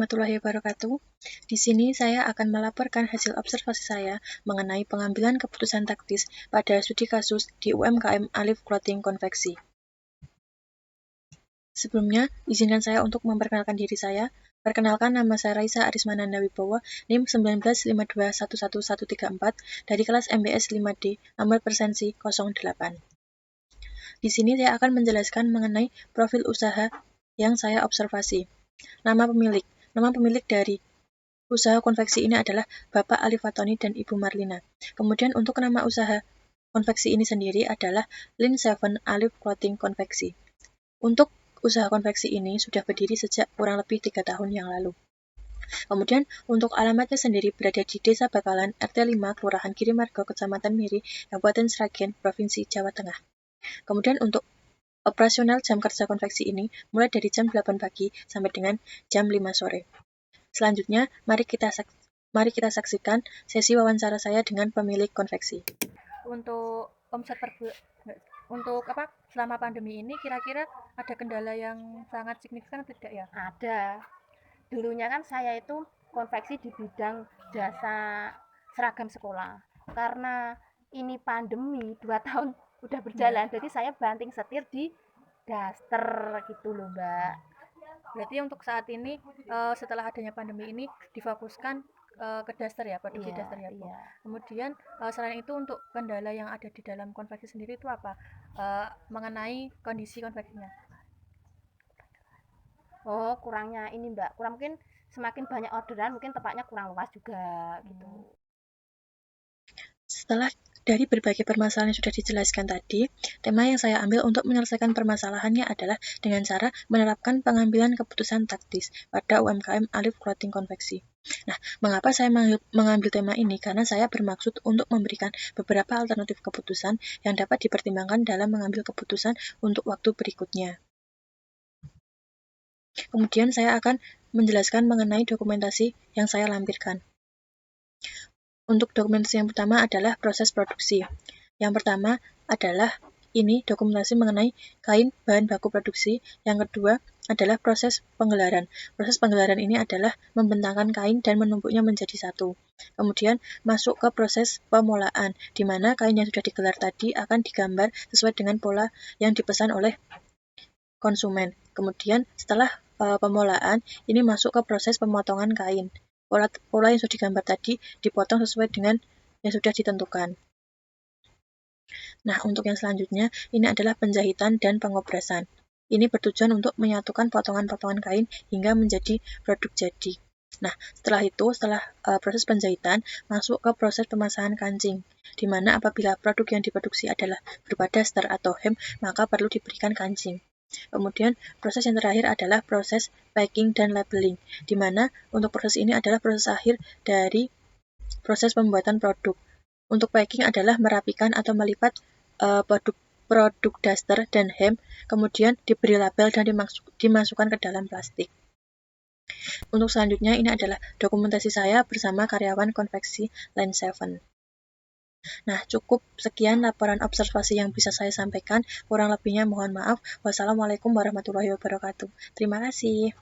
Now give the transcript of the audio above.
Warahmatullahi wabarakatuh. Di sini saya akan melaporkan hasil observasi saya mengenai pengambilan keputusan taktis pada studi kasus di UMKM Alif Clothing Konveksi. Sebelumnya, izinkan saya untuk memperkenalkan diri saya. Perkenalkan, nama saya Raisa Arismananda Wibowo, NIM 1952111134 dari kelas MBS 5D, nomor presensi 08. Di sini saya akan menjelaskan mengenai profil usaha yang saya observasi. Nama pemilik dari usaha konveksi ini adalah Bapak Ali Fatoni dan Ibu Marlina. Kemudian untuk nama usaha konveksi ini sendiri adalah Lin Seven Alif Clothing Konveksi. Untuk usaha konveksi ini sudah berdiri sejak kurang lebih 3 tahun yang lalu. Kemudian untuk alamatnya sendiri berada di Desa Bakalan, RT 5, Kelurahan Girimargo, Kecamatan Miri, Kabupaten Sragen, Provinsi Jawa Tengah. Kemudian untuk operasional jam kerja konveksi ini mulai dari jam 8 pagi sampai dengan jam 5 sore. Selanjutnya, mari kita saksikan sesi wawancara saya dengan pemilik konveksi. Selama pandemi ini kira-kira ada kendala yang sangat signifikan atau tidak ya? Ada. Dulunya kan saya itu konveksi di bidang jasa seragam sekolah. Karena ini pandemi 2 tahun udah berjalan, jadi saya banting setir di daster gitu loh, Mbak. Berarti untuk saat ini setelah adanya pandemi ini difokuskan ke daster ya, produksi daster ya, Bu. Kemudian selain itu untuk kendala yang ada di dalam konveksi sendiri itu apa? Mengenai kondisi konveksinya. Oh, kurangnya ini, Mbak. Kurang mungkin semakin banyak orderan mungkin tempatnya kurang luas juga gitu. Setelah dari berbagai permasalahan yang sudah dijelaskan tadi, tema yang saya ambil untuk menyelesaikan permasalahannya adalah dengan cara menerapkan pengambilan keputusan taktis pada UMKM Alif Clothing Konveksi. Nah, mengapa saya mengambil tema ini? Karena saya bermaksud untuk memberikan beberapa alternatif keputusan yang dapat dipertimbangkan dalam mengambil keputusan untuk waktu berikutnya. Kemudian saya akan menjelaskan mengenai dokumentasi yang saya lampirkan. Untuk dokumentasi yang pertama adalah proses produksi. Yang pertama adalah ini dokumentasi mengenai kain bahan baku produksi. Yang kedua adalah proses penggelaran. Proses penggelaran ini adalah membentangkan kain dan menumpuknya menjadi satu. Kemudian masuk ke proses pemolaan, di mana kain yang sudah digelar tadi akan digambar sesuai dengan pola yang dipesan oleh konsumen. Kemudian setelah pemolaan, ini masuk ke proses pemotongan kain. Pola yang sudah digambar tadi dipotong sesuai dengan yang sudah ditentukan. Nah, untuk yang selanjutnya, ini adalah penjahitan dan pengobrasan. Ini bertujuan untuk menyatukan potongan-potongan kain hingga menjadi produk jadi. Nah, setelah proses penjahitan, masuk ke proses pemasangan kancing, di mana apabila produk yang diproduksi adalah berupa daster atau hem, maka perlu diberikan kancing. Kemudian, proses yang terakhir adalah proses packing dan labeling, di mana untuk proses ini adalah proses akhir dari proses pembuatan produk. Untuk packing adalah merapikan atau melipat produk daster dan hem, kemudian diberi label dan dimasukkan ke dalam plastik. Untuk selanjutnya, ini adalah dokumentasi saya bersama karyawan konveksi Line 7. Nah, cukup sekian laporan observasi yang bisa saya sampaikan. Kurang lebihnya mohon maaf. Wassalamualaikum warahmatullahi wabarakatuh. Terima kasih.